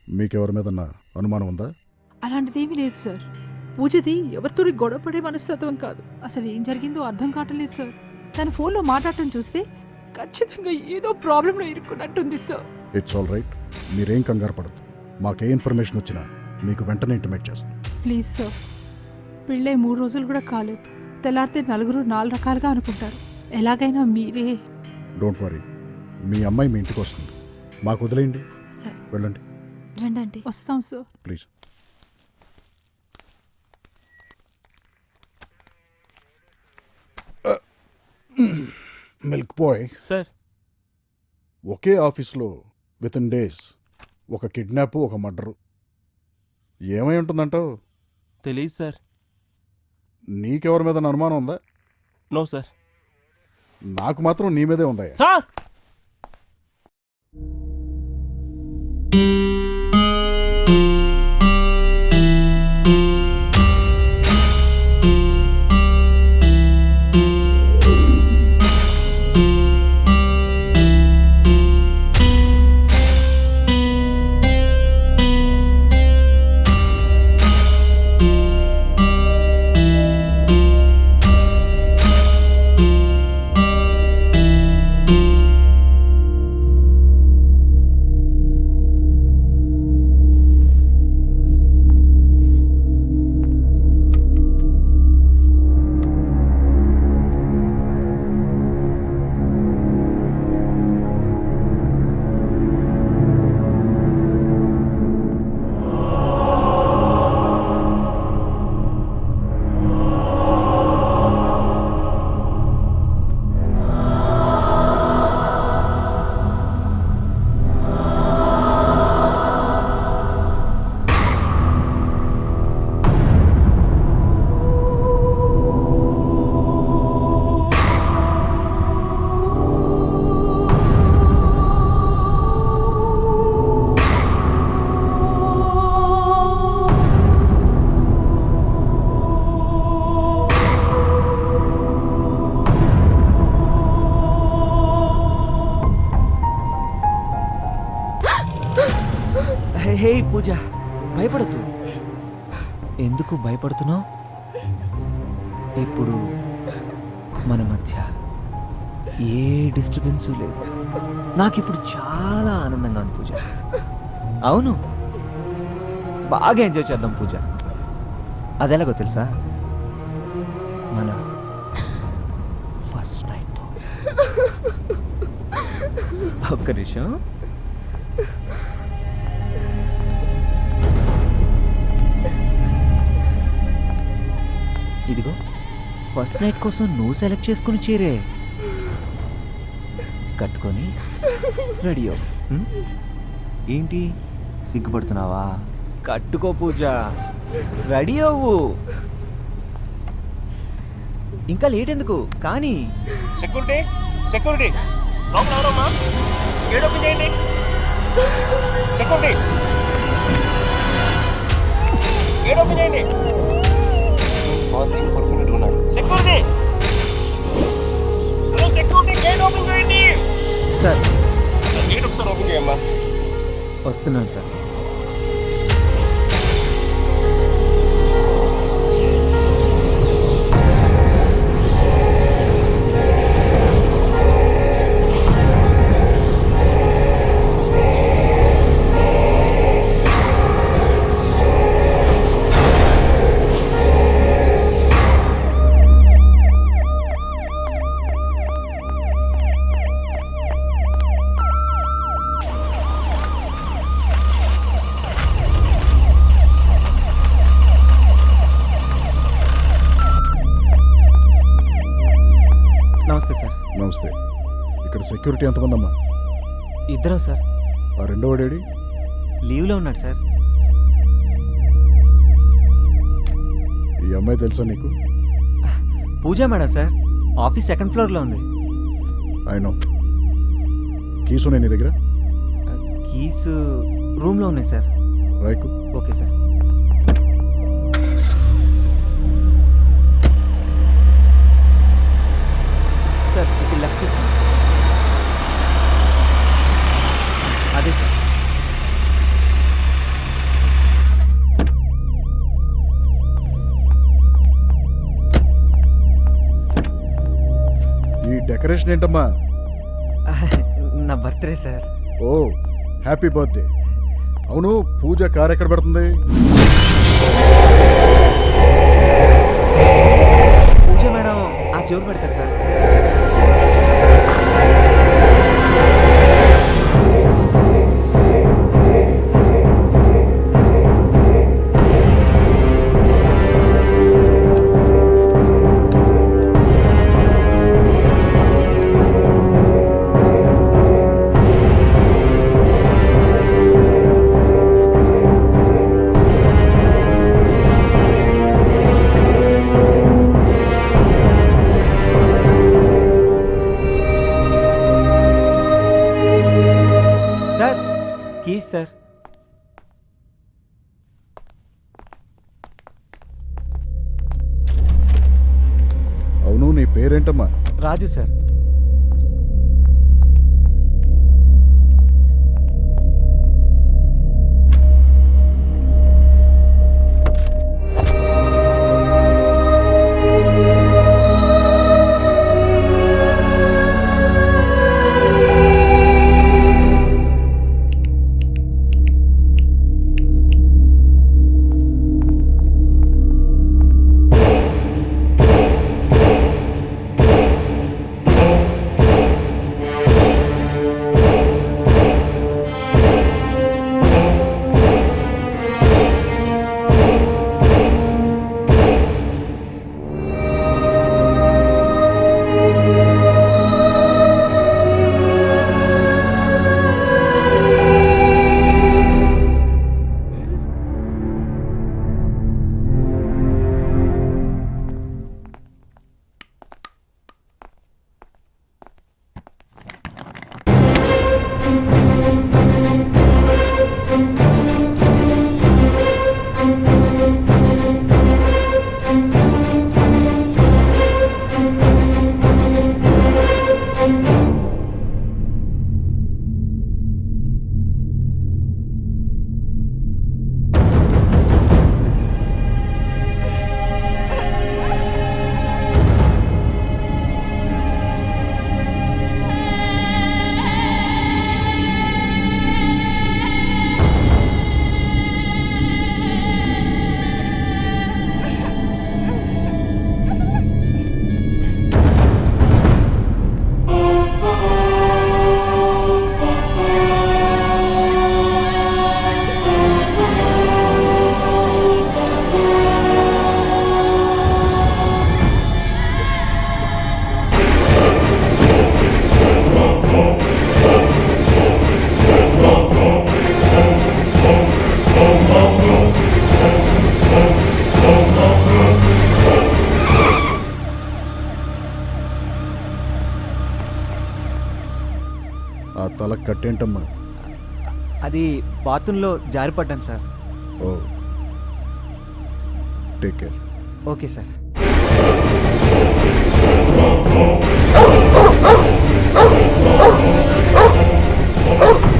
మీకెవరి మీద అనుమానం ఉందా? అలాంటిదేమీ లేదు సార్. పూజది ఎవరితో గొడవపడే మనస్తత్వం కాదు. అసలు ఏం జరిగిందో అర్థం కావట్లేదు సార్. తన ఫోన్లో మాట్లాడటం చూస్తే ఖచ్చితంగా ఏదో ప్రాబ్లంలో ఇరుక్కున్నట్టుంది సార్. It's all right. మీరేం కంగారు పడద్దు. మాకే ఇన్ఫర్మేషన్ వచ్చినా మీకు వెంటనే ఇంటిమేట్ చేస్తాం. Please sir. పెళ్ళే 3 రోజులు కూడా కాలేదు. తెల్లారితే నలుగురు 4 రకాలుగా అనుకుంటారు. ఎలాగైనా మీరే. డోంట్ వరీ, మీ అమ్మాయి మీ ఇంటికి వస్తుంది. మాకు వదిలేయండి. సార్ వెళ్ళండి. రండి. వస్తాం sir. Please. Milk boy sir, ఒకే ఆఫీస్లో విత్ ఇన్ డేస్ ఒక కిడ్నాప్, ఒక మర్డరు. ఏమై ఉంటుందంటావు? తెలీదు సార్. నీకెవరి మీద అనుమానం ఉందా? No sir. నాకు మాత్రం నీ మీదే ఉందా? సార్, హే పూజ, భయపడద్దు. ఎందుకు భయపడుతున్నావు? ఇప్పుడు మన మధ్య ఏ డిస్టర్బెన్స్ లేదు. నాకిప్పుడు చాలా ఆనందంగా ఉంది పూజ. అవును, బాగా ఎంజాయ్ చేద్దాం పూజ. అదెలాగో తెలుసా? మన ఫస్ట్ నైట్తో. ఒక్క నిమిషం. ఇదిగో ఫస్ట్ నైట్ కోసం నువ్వు సెలెక్ట్ చేసుకుని చీరే కట్టుకొని రెడీ అవ్వు. ఏంటి సిగ్గుపడుతున్నావా? కట్టుకో పూజ, రెడీ అవ్వు. ఇంకా లేట్ ఎందుకు కానీ. సెక్యూరిటీ, సెక్యూరిటీ, లోపల ఎవరమ్మా? గేట్ ఓపెన్ చేయండి. సెక్యూరిటీ, గేట్ ఓపెన్ చేయండి. పడుకున్నట్టున్నాడు. Security, hello security, gate open చేయండి. సార్ గేట్ ఒకసారి ఓపెన్ చేయమ్మా. వస్తున్నాను సార్. నమస్తే సార్. నమస్తే. ఇక్కడ సెక్యూరిటీ ఎంతమంది అమ్మా? ఇద్దరం సార్. ఆ రెండో వాడేడి? లీవ్లో ఉన్నాడు సార్. ఈ అమ్మాయి తెలుసా నీకు? పూజా మేడం సార్, ఆఫీస్ 2nd ఫ్లోర్లో ఉంది. అయినో. కీసు నేను నీ దగ్గర? కీస్ రూమ్లో ఉన్నాయి సార్. రైకు. Okay sir. సార్ ఇక్కడ లెఫ్ట్ తీసుకోండి సార్. అదే సార్. డెకరేషన్ ఏంటమ్మా? నా birthday sir. Oh happy birthday. అవును, పూజ కార్ ఎక్కడ పెడుతుంది? పూజ మేడం ఆ చివరి పెడతారు సార్. Sir keys sir. అవును, నీ పేరేంటమ్మా? రాజు సార్. ఆ తల కట్టేంటమ్మా? అది బాత్రూంలో జారిపడ్డాను sir. Oh take care. Okay sir. Oh!